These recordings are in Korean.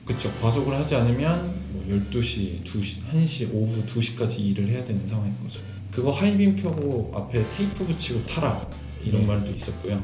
그쵸. 과속을 하지 않으면 뭐 12시, 2시, 1시, 오후 2시까지 일을 해야 되는 상황인 거죠. 그거 하이빔 켜고 앞에 테이프 붙이고 타라 이런 말도 있었고요.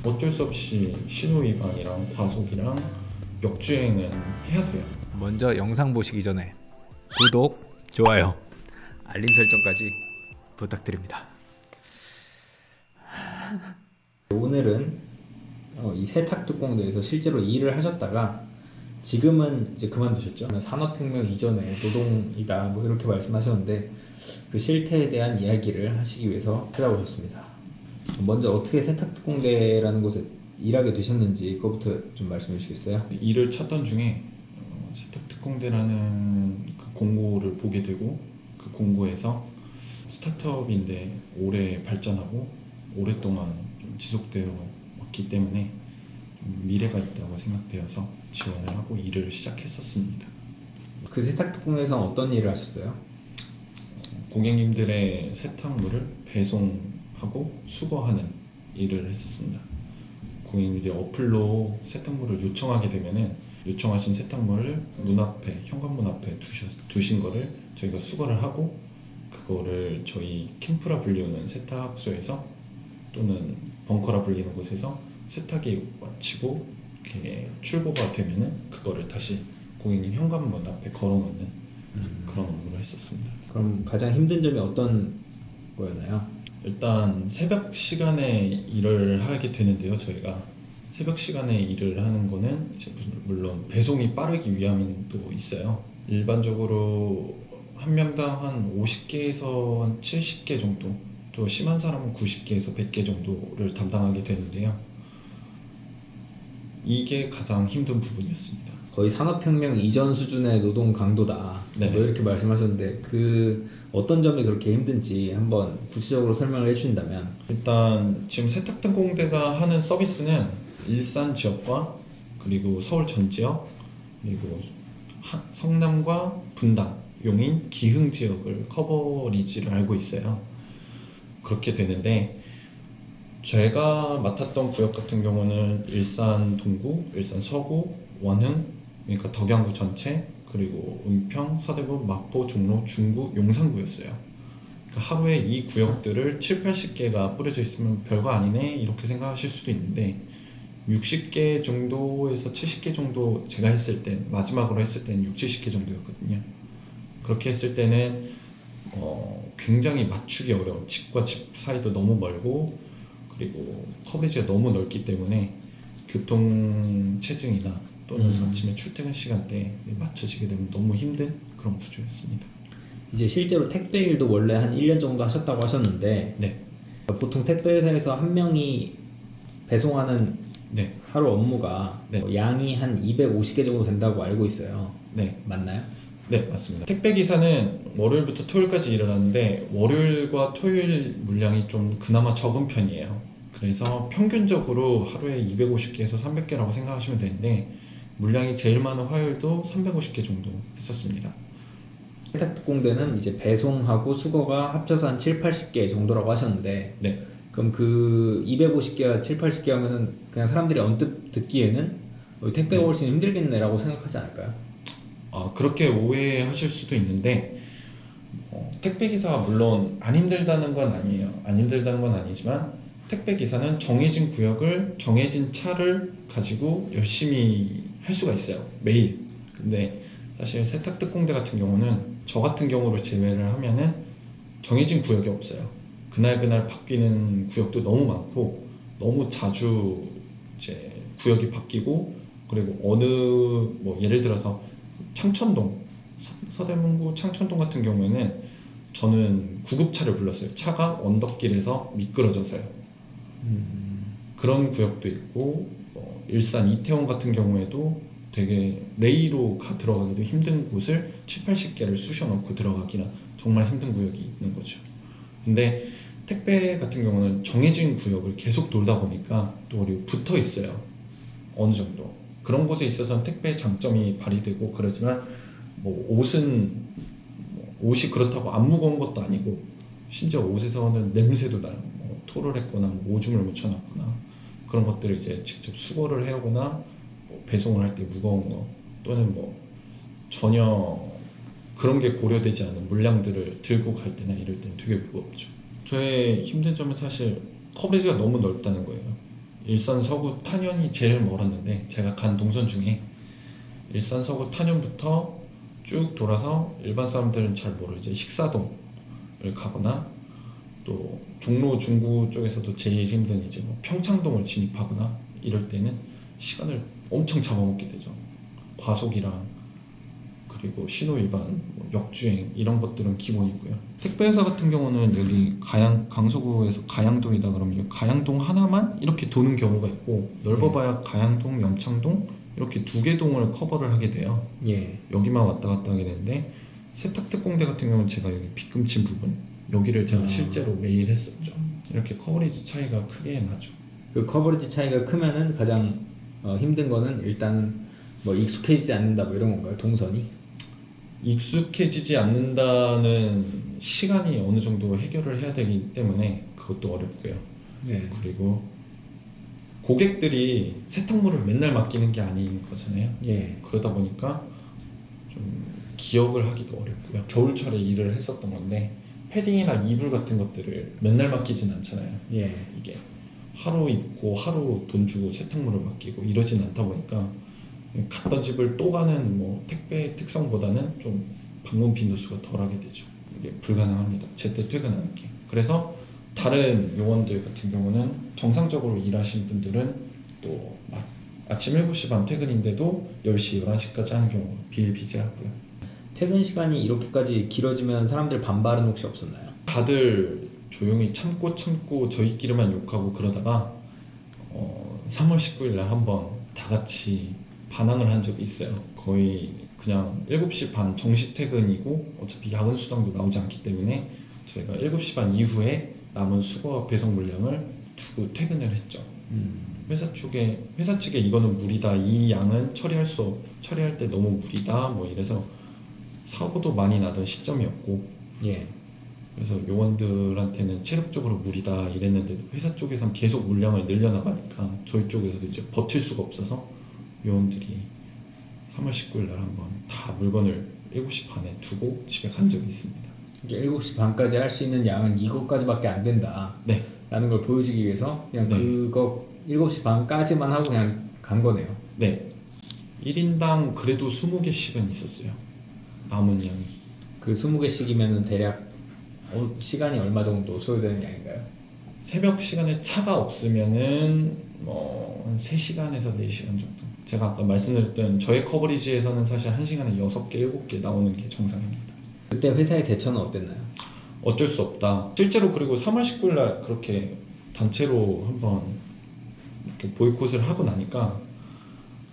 어쩔 수 없이 신호위반이랑 과속이랑 역주행은 해야 돼요. 먼저 영상 보시기 전에 구독, 좋아요, 알림 설정까지 부탁드립니다. 오늘은 이 세탁 뚜껑대에서 실제로 일을 하셨다가 지금은 이제 그만두셨죠. 산업혁명 이전의 노동이다 뭐 이렇게 말씀하셨는데 그 실태에 대한 이야기를 하시기 위해서 찾아오셨습니다. 먼저 어떻게 세탁 뚜껑대라는 곳에 일하게 되셨는지 그거부터 좀 말씀해 주시겠어요? 일을 찾던 중에 세탁특공대라는 그 공고를 보게 되고 그 공고에서 스타트업인데 오래 발전하고 오랫동안 좀 지속되어 왔기 때문에 미래가 있다고 생각되어서 지원을 하고 일을 시작했었습니다. 그 세탁 뚜껑에서 어떤 일을 하셨어요? 고객님들의 세탁물을 배송하고 수거하는 일을 했었습니다. 고객님들이 어플로 세탁물을 요청하게 되면은 요청하신 세탁물을 문 앞에, 현관문 앞에 두신 거를 저희가 수거를 하고 그거를 저희 캠프라 불리우는 세탁소에서 또는 벙커라 불리는 곳에서 세탁이 마치고 이렇게 출고가 되면은 그거를 다시 고객님 현관문 앞에 걸어놓는 그런 업무를 했었습니다. 그럼 가장 힘든 점이 어떤 거였나요? 일단 새벽 시간에 일을 하게 되는데요. 저희가 새벽 시간에 일을 하는 거는 이제 물론 배송이 빠르기 위함도 있어요. 일반적으로 한 명당 한 50개에서 한 70개 정도, 또 심한 사람은 90개에서 100개 정도를 담당하게 되는데요. 이게 가장 힘든 부분이었습니다. 거의 산업혁명 이전 수준의 노동 강도다. 네. 뭐 이렇게 말씀하셨는데 그 어떤 점이 그렇게 힘든지 한번 구체적으로 설명을 해주신다면. 일단 지금 세탁등공대가 하는 서비스는 일산 지역과 그리고 서울 전 지역 그리고 성남과 분당, 용인, 기흥 지역을 커버리지를 알고 있어요. 그렇게 되는데 제가 맡았던 구역 같은 경우는 일산 동구, 일산 서구, 원흥, 그러니까 덕양구 전체, 그리고 은평, 서대문, 마포, 종로, 중구, 용산구였어요. 그러니까 하루에 이 구역들을 7, 80개가 뿌려져 있으면 별거 아니네 이렇게 생각하실 수도 있는데 60개 정도에서 70개 정도 제가 했을 때 마지막으로 했을 때는 60, 70개 정도였거든요. 그렇게 했을 때는 굉장히 맞추기 어려운, 집과 집 사이도 너무 멀고 그리고 커버지가 너무 넓기 때문에 교통체증이나 또는 아침에 출퇴근 시간대에 맞춰지게 되면 너무 힘든 그런 구조였습니다. 이제 실제로 택배 일도 원래 한 1년 정도 하셨다고 하셨는데 네. 보통 택배 회사에서 한 명이 배송하는 네. 하루 업무가 네. 양이 한 250개 정도 된다고 알고 있어요. 네. 맞나요? 네, 맞습니다. 택배기사는 월요일부터 토요일까지 일을 하는데 월요일과 토요일 물량이 좀 그나마 적은 편이에요. 그래서 평균적으로 하루에 250개에서 300개라고 생각하시면 되는데 물량이 제일 많은 화요일도 350개 정도 했었습니다. 세탁특공대는 이제 배송하고 수거가 합쳐서 한 7, 80개 정도라고 하셨는데 네. 그럼 그 250개와 7, 80개 하면은 그냥 사람들이 언뜻 듣기에는 택배 네. 훨씬 힘들겠네라고 생각하지 않을까요? 그렇게 오해하실 수도 있는데 택배기사가 물론 안 힘들다는 건 아니에요. 안 힘들다는 건 아니지만 택배기사는 정해진 구역을 정해진 차를 가지고 열심히 할 수가 있어요. 매일. 근데 사실 세탁특공대 같은 경우는 저 같은 경우를 제외를 하면은 정해진 구역이 없어요. 그날 바뀌는 구역도 너무 많고 너무 자주 이제 구역이 바뀌고 그리고 어느 뭐 예를 들어서 창천동, 서대문구 창천동 같은 경우에는 저는 구급차를 불렀어요. 차가 언덕길에서 미끄러져서요. 그런 구역도 있고 일산 이태원 같은 경우에도 되게 내의로 들어가기도 힘든 곳을 7, 80개를 쑤셔넣고 들어가기나 정말 힘든 구역이 있는 거죠. 근데 택배 같은 경우는 정해진 구역을 계속 돌다 보니까 또 그리고 붙어 있어요. 어느 정도. 그런 곳에 있어서는 택배의 장점이 발휘되고 그러지만 뭐 옷이 그렇다고 안 무거운 것도 아니고 심지어 옷에서는 냄새도 나요. 뭐 토를 했거나 뭐 오줌을 묻혀놨거나 그런 것들을 이제 직접 수거를 해오거나 뭐 배송을 할 때 무거운 거 또는 뭐 전혀 그런 게 고려되지 않은 물량들을 들고 갈 때나 이럴 때는 되게 무겁죠. 저의 힘든 점은 사실 커버리지가 너무 넓다는 거예요. 일산 서구 탄현이 제일 멀었는데 제가 간 동선 중에 일산 서구 탄현부터 쭉 돌아서 일반 사람들은 잘 모르죠. 식사동을 가거나 또 종로 중구 쪽에서도 제일 힘든 이제 뭐 평창동을 진입하거나 이럴 때는 시간을 엄청 잡아먹게 되죠. 과속이랑 그리고 신호 위반, 뭐 역주행 이런 것들은 기본이고요. 택배회사 같은 경우는 여기 강서구에서 가양동이다 그러면 이 가양동 하나만 이렇게 도는 경우가 있고 넓어봐야 가양동, 염창동 이렇게 2개 동을 커버를 하게 돼요. 예. 여기만 왔다 갔다 하게 되는데 세탁특공대 같은 경우는 제가 여기 빗금친 부분 여기를 제가 실제로 매일 했었죠. 이렇게 커버리지 차이가 크게 나죠. 그 커버리지 차이가 크면은 가장 힘든 거는 일단은 뭐 익숙해지지 않는다 뭐 이런 건가요? 동선이? 익숙해지지 않는다는 시간이 어느 정도 해결을 해야 되기 때문에 그것도 어렵고요. 네. 그리고 고객들이 세탁물을 맨날 맡기는 게 아닌 거잖아요. 예. 그러다 보니까 좀 기억을 하기도 어렵고요. 겨울철에 일을 했었던 건데 패딩이나 이불 같은 것들을 맨날 맡기진 않잖아요. 예. 이게 하루 입고 하루 돈 주고 세탁물을 맡기고 이러진 않다 보니까 갔던 집을 또 가는 뭐 택배 특성보다는 좀 방문 빈도수가 덜하게 되죠. 이게 불가능합니다. 제때 퇴근하는 게. 그래서 다른 요원들 같은 경우는 정상적으로 일하신 분들은 또 아침 7시 반 퇴근인데도 10시, 11시까지 하는 경우가 비일비재하고요. 퇴근 시간이 이렇게까지 길어지면 사람들 반발은 혹시 없었나요? 다들 조용히 참고 저희끼리만 욕하고 그러다가 3월 19일 날 한번 다 같이 반항을 한 적이 있어요. 거의 그냥 7시 반 정시 퇴근이고 어차피 야근 수당도 나오지 않기 때문에 저희가 7시 반 이후에 남은 수거와 배송 물량을 두고 퇴근을 했죠. 회사 측에 이거는 무리다. 이 양은 처리할 때 너무 무리다. 뭐 이래서 사고도 많이 나던 시점이었고 예. 그래서 요원들한테는 체력적으로 무리다 이랬는데도 회사 쪽에선 계속 물량을 늘려나가니까 저희 쪽에서도 이제 버틸 수가 없어서 요원들이 3월 19일 날 한번 다 물건을 7시 반에 두고 집에 간 적이 있습니다. 이게 7시 반까지 할 수 있는 양은 이것까지밖에 안 된다. 네. 라는 걸 보여주기 위해서 그냥 네. 그거 7시 반까지만 하고 그냥 간 거네요. 네. 1인당 그래도 20개씩은 있었어요. 남은 양이. 그 20개씩이면은 대략 시간이 얼마 정도 소요되는 양인가요? 새벽 시간에 차가 없으면은 뭐 3시간에서 4시간 정도. 제가 아까 말씀드렸던 저의 커버리지에서는 사실 1시간에 6개, 7개 나오는 게 정상입니다. 그때 회사의 대처는 어땠나요? 어쩔 수 없다. 실제로 그리고 3월 19일 날 그렇게 단체로 한번 이렇게 보이콧을 하고 나니까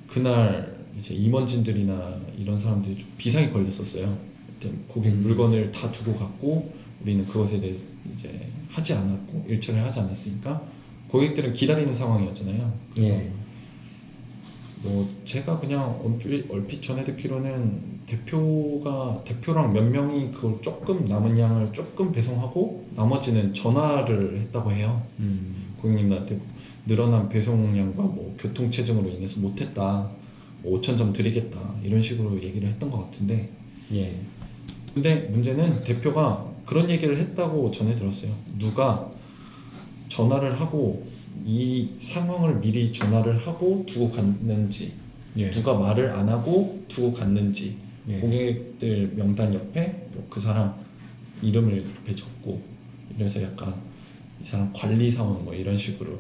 그날 이제 임원진들이나 이런 사람들이 좀 비상이 걸렸었어요. 그때 고객 물건을 다 두고 갔고 우리는 그것에 대해 이제 하지 않았고 일처리를 하지 않았으니까 고객들은 기다리는 상황이었잖아요. 그래서 예. 뭐 제가 그냥 얼핏 전해 듣기로는 대표랑 몇 명이 그걸 조금 남은 양을 조금 배송하고 나머지는 전화를 했다고 해요. 고객님들한테 늘어난 배송량과 뭐 교통체증으로 인해서 못했다, 뭐 5,000점 드리겠다 이런 식으로 얘기를 했던 것 같은데 예. 근데 문제는 대표가 그런 얘기를 했다고 전해 들었어요. 누가 전화를 하고 이 상황을 미리 전화를 하고 두고 갔는지 예. 누가 말을 안 하고 두고 갔는지 예. 고객들 명단 옆에 그 사람 이름을 이렇게 적고 이래서 약간 이 사람 관리사원 뭐 이런 식으로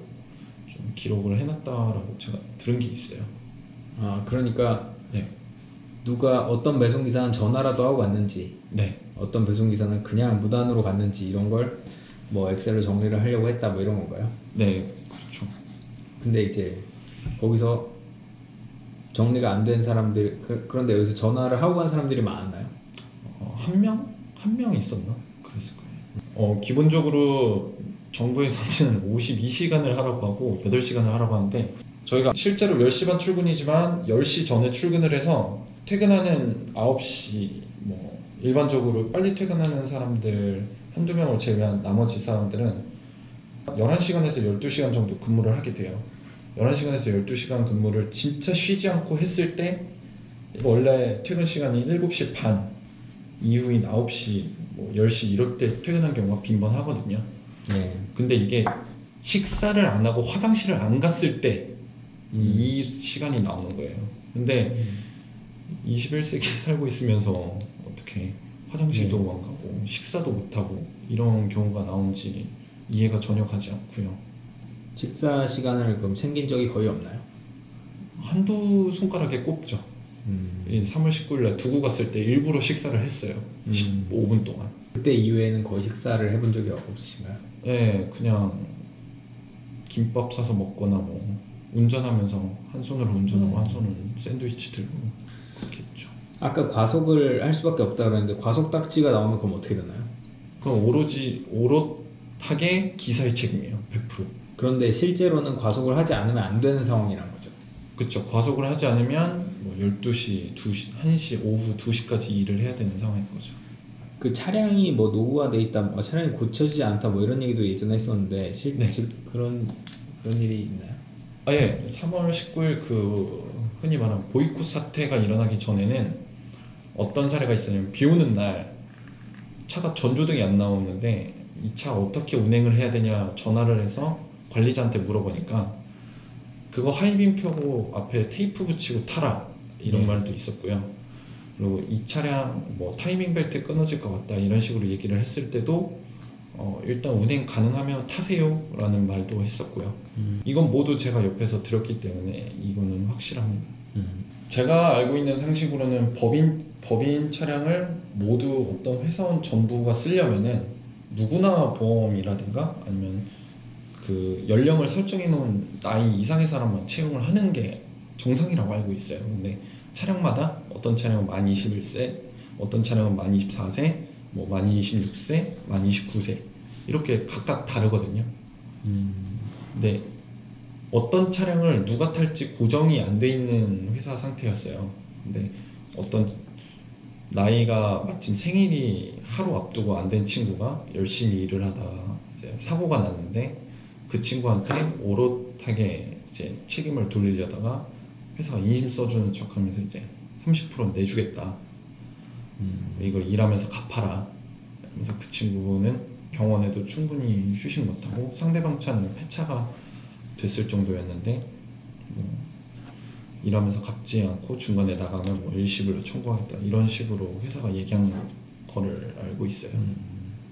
좀 기록을 해놨다라고 제가 들은 게 있어요. 아, 그러니까 네. 누가 어떤 배송기사는 전화라도 하고 갔는지 네. 어떤 배송기사는 그냥 무단으로 갔는지 이런 걸 뭐 엑셀로 정리를 하려고 했다 뭐 이런 건가요? 네. 그렇죠. 근데 이제 거기서 정리가 안 된 사람들 그런데 여기서 전화를 하고 간 사람들이 많았나요? 한 명 있었나? 그랬을 거예요. 기본적으로 정부에서는 52시간을 하라고 하고 8시간을 하라고 하는데 저희가 실제로 10시 반 출근이지만 10시 전에 출근을 해서 퇴근하는 9시 뭐 일반적으로 빨리 퇴근하는 사람들 한두 명을 제외한 나머지 사람들은 11시간에서 12시간 정도 근무를 하게 돼요. 11시간에서 12시간 근무를 진짜 쉬지 않고 했을 때 원래 퇴근 시간이 7시 반 이후인 9시, 뭐 10시 이럴 때 퇴근한 경우가 빈번하거든요. 예. 근데 이게 식사를 안 하고 화장실을 안 갔을 때 이 시간이 나오는 거예요. 근데 21세기에 살고 있으면서 어떻게 화장실도 안 가고 식사도 못 하고 이런 경우가 나오는지 이해가 전혀 가지 않고요. 식사 시간을 그럼 챙긴 적이 거의 없나요? 한두 손가락에 꼽죠. 이 3월 19일 날 두고 갔을 때 일부러 식사를 했어요. 15분 동안. 그때 이후에는 거의 식사를 해본 적이 없으신가요? 네, 그냥 김밥 사서 먹거나 뭐 운전하면서 한 손으로 운전하고 한 손으로 샌드위치 들고 그렇게 했죠. 아까 과속을 할 수밖에 없다 그랬는데 과속 딱지가 나오면 그럼 어떻게 되나요? 그럼 오롯하게 기사의 책임이에요. 100%. 그런데 실제로는 과속을 하지 않으면 안 되는 상황이란 거죠. 그렇죠. 과속을 하지 않으면 뭐 12시, 2시, 1시, 오후 2시까지 일을 해야 되는 상황인 거죠. 그 차량이 뭐 노후화돼 있다, 뭐 차량이 고쳐지지 않다, 뭐 이런 얘기도 예전에 했었는데 네. 그런 일이 있나요? 예. 3월 19일 그 흔히 말하는 보이콧 사태가 일어나기 전에는 어떤 사례가 있었냐면 비 오는 날 차가 전조등이 안 나오는데 이 차 어떻게 운행을 해야 되냐 전화를 해서 관리자한테 물어보니까 그거 하이빔 켜고 앞에 테이프 붙이고 타라 이런 말도 있었고요. 그리고 이 차량 뭐 타이밍 벨트 끊어질 것 같다 이런 식으로 얘기를 했을 때도 일단 운행 가능하면 타세요 라는 말도 했었고요. 이건 모두 제가 옆에서 들었기 때문에 이거는 확실합니다. 제가 알고 있는 상식으로는 법인 차량을 모두 어떤 회사원 전부가 쓰려면은 누구나 보험이라든가 아니면 그 연령을 설정해 놓은 나이 이상의 사람만 채용을 하는 게 정상이라고 알고 있어요. 근데 차량마다 어떤 차량은 만 21세, 어떤 차량은 만 24세, 뭐 만 26세, 만 29세 이렇게 각각 다르거든요. 근데 어떤 차량을 누가 탈지 고정이 안 돼 있는 회사 상태였어요. 근데 어떤 나이가 마침 생일이 하루 앞두고 안 된 친구가 열심히 일을 하다가 이제 사고가 났는데 그 친구한테 오롯하게 이제 책임을 돌리려다가 회사가 인심 써주는 척하면서 이제 30% 내주겠다. 이거 일하면서 갚아라. 그래서 그 친구는 병원에도 충분히 휴식 못하고 상대방 차는 폐차가 됐을 정도였는데 뭐 일하면서 갚지 않고 중간에 나가면 뭐 일시불로 청구하겠다 이런 식으로 회사가 얘기한 거를 알고 있어요.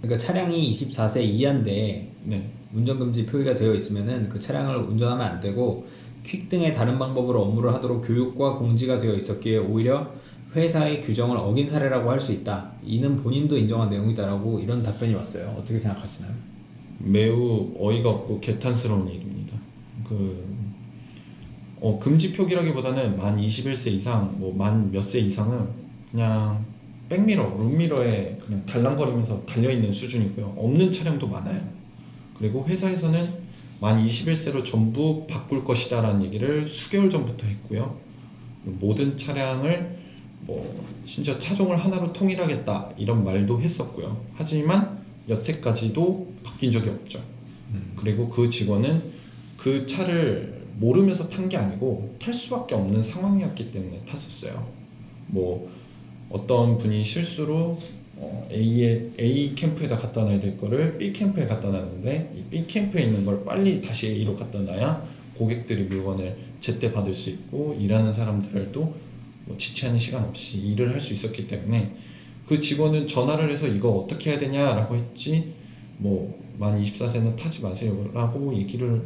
그러니까 차량이 24세 이하인데 네. 운전금지 표기가 되어 있으면은 그 차량을 운전하면 안 되고 퀵 등의 다른 방법으로 업무를 하도록 교육과 공지가 되어 있었기에 오히려 회사의 규정을 어긴 사례라고 할 수 있다. 이는 본인도 인정한 내용이다라고 이런 답변이 왔어요. 어떻게 생각하시나요? 매우 어이가 없고 개탄스러운 일입니다. 금지 표기라기보다는 만 21세 이상, 뭐 만 몇 세 이상은 그냥 백미러, 룸미러에 그냥 달랑거리면서 달려있는 수준이고요. 없는 차량도 많아요. 그리고 회사에서는 만 21세로 전부 바꿀 것이다 라는 얘기를 수개월 전부터 했고요. 모든 차량을 뭐 심지어 차종을 하나로 통일하겠다 이런 말도 했었고요. 하지만 여태까지도 바뀐 적이 없죠. 그리고 그 직원은 그 차를 모르면서 탄 게 아니고 탈 수밖에 없는 상황이었기 때문에 탔었어요. 뭐 어떤 분이 실수로 A 캠프에다 갖다 놔야 될 거를 B 캠프에 갖다 놨는데 이 B 캠프에 있는 걸 빨리 다시 A로 갖다 놔야 고객들이 물건을 제때 받을 수 있고 일하는 사람들도 뭐 지체하는 시간 없이 일을 할 수 있었기 때문에 그 직원은 전화를 해서 이거 어떻게 해야 되냐라고 했지 뭐 만 24세는 타지 마세요 라고 얘기를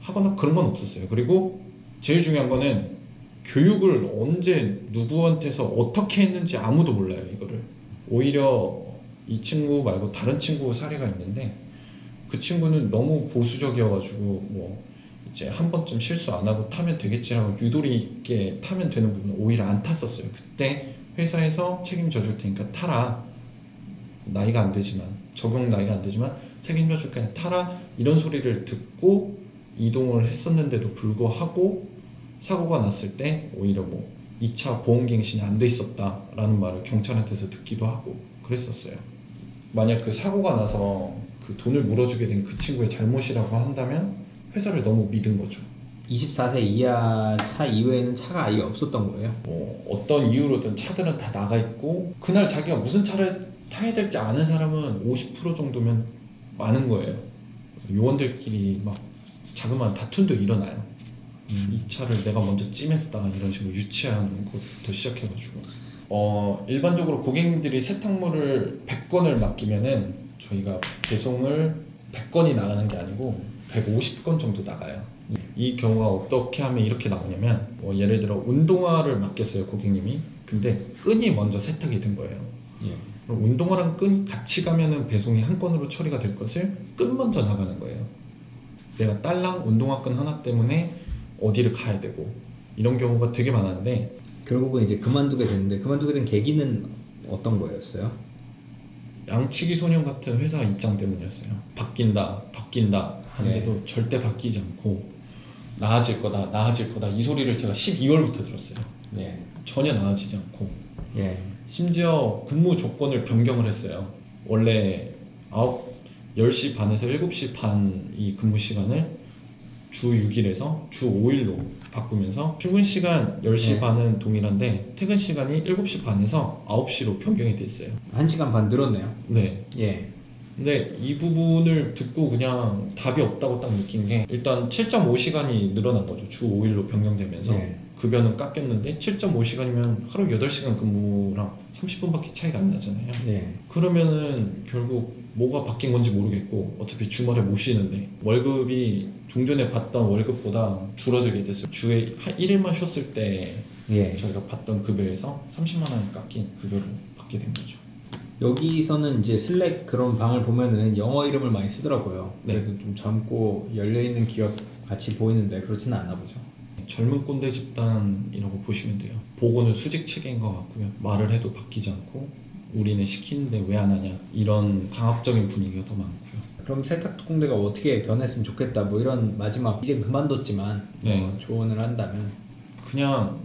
하거나 그런 건 없었어요. 그리고 제일 중요한 거는 교육을 언제 누구한테서 어떻게 했는지 아무도 몰라요. 이거를 오히려 이 친구 말고 다른 친구 사례가 있는데 그 친구는 너무 보수적이어가지고 뭐 이제 한 번쯤 실수 안 하고 타면 되겠지라고 유도리 있게 타면 되는 부분은 오히려 안 탔었어요. 그때 회사에서 책임져 줄 테니까 타라. 나이가 안 되지만 적용 나이가 안 되지만 책임져 줄 테니까 타라 이런 소리를 듣고 이동을 했었는데도 불구하고 사고가 났을 때 오히려 뭐 2차 보험갱신이 안 돼 있었다라는 말을 경찰한테서 듣기도 하고 그랬었어요. 만약 그 사고가 나서 그 돈을 물어주게 된 그 친구의 잘못이라고 한다면 회사를 너무 믿은 거죠. 24세 이하 차 이외에는 차가 아예 없었던 거예요. 뭐 어떤 이유로든 차들은 다 나가 있고 그날 자기가 무슨 차를 타야 될지 아는 사람은 50% 정도면 많은 거예요. 요원들끼리 막 자그마한 다툼도 일어나요. 이 차를 내가 먼저 찜했다 이런 식으로 유치한 것부터 시작해가지고 일반적으로 고객님들이 세탁물을 100건을 맡기면은 저희가 배송을 100건이 나가는 게 아니고 150건 정도 나가요. 이 경우가 어떻게 하면 이렇게 나오냐면 예를 들어 운동화를 맡겼어요 고객님이. 근데 끈이 먼저 세탁이 된 거예요. 예. 그럼 운동화랑 끈이 같이 가면은 배송이 한 건으로 처리가 될 것을 끈 먼저 나가는 거예요. 내가 딸랑 운동화 끈 하나 때문에 어디를 가야 되고 이런 경우가 되게 많았는데 결국은 이제 그만두게 됐는데 그만두게 된 계기는 어떤 거였어요? 양치기 소년 같은 회사 입장 때문이었어요. 바뀐다 하는데도 절대 바뀌지 않고 나아질 거다 이 소리를 제가 12월부터 들었어요. 예. 전혀 나아지지 않고 예. 심지어 근무 조건을 변경을 했어요. 원래 10시 반에서 7시 반 이 근무 시간을 주 6일에서 주 5일로 바꾸면서 출근 시간 10시 네. 반은 동일한데 퇴근 시간이 7시 반에서 9시로 변경이 됐어요. 1시간 반 늘었네요. 네. 예. 근데 이 부분을 듣고 그냥 답이 없다고 딱 느낀 게 일단 7.5시간이 늘어난 거죠. 주 5일로 변경되면서 네. 급여는 깎였는데 7.5시간이면 하루 8시간 근무랑 30분밖에 차이가 안 나잖아요. 네. 그러면은 결국 뭐가 바뀐 건지 모르겠고 어차피 주말에 못 쉬는데 월급이 종전에 받던 월급보다 줄어들게 됐어요. 주에 한 1일만 쉬었을 때 예. 저희가 받던 급여에서 30만 원이 깎인 급여를 받게 된 거죠. 여기서는 이제 슬랙 그런 방을 보면은 영어 이름을 많이 쓰더라고요. 네. 그래도 좀 젊고 열려있는 기업 같이 보이는데 그렇지는 않나 보죠. 젊은 꼰대 집단이라고 보시면 돼요. 보고는 수직 체계인 것 같고요. 말을 해도 바뀌지 않고 우리는 시키는데 왜 안 하냐 이런 강압적인 분위기가 더 많고요. 그럼 세탁특공대가 어떻게 변했으면 좋겠다 뭐 이런 마지막 이제 그만뒀지만 네. 조언을 한다면 그냥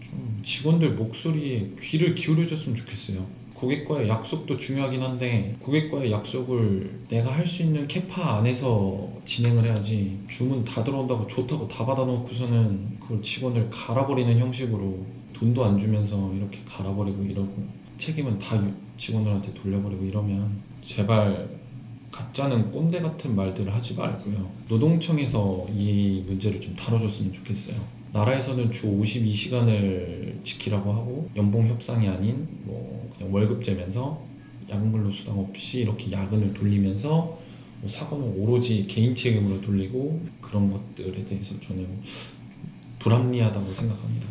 좀 직원들 목소리에 귀를 기울여줬으면 좋겠어요. 고객과의 약속도 중요하긴 한데 고객과의 약속을 내가 할 수 있는 캐파 안에서 진행을 해야지 주문 다 들어온다고 좋다고 다 받아놓고서는 그걸 직원을 갈아버리는 형식으로 돈도 안 주면서 이렇게 갈아버리고 이러고 책임은 다 직원들한테 돌려버리고 이러면 제발 가짜는 꼰대 같은 말들을 하지 말고요. 노동청에서 이 문제를 좀 다뤄줬으면 좋겠어요. 나라에서는 주 52시간을 지키라고 하고 연봉 협상이 아닌 뭐 그냥 월급 재면서 야근 근로 수당 없이 이렇게 야근을 돌리면서 뭐 사고는 오로지 개인 책임으로 돌리고 그런 것들에 대해서 저는 불합리하다고 생각합니다.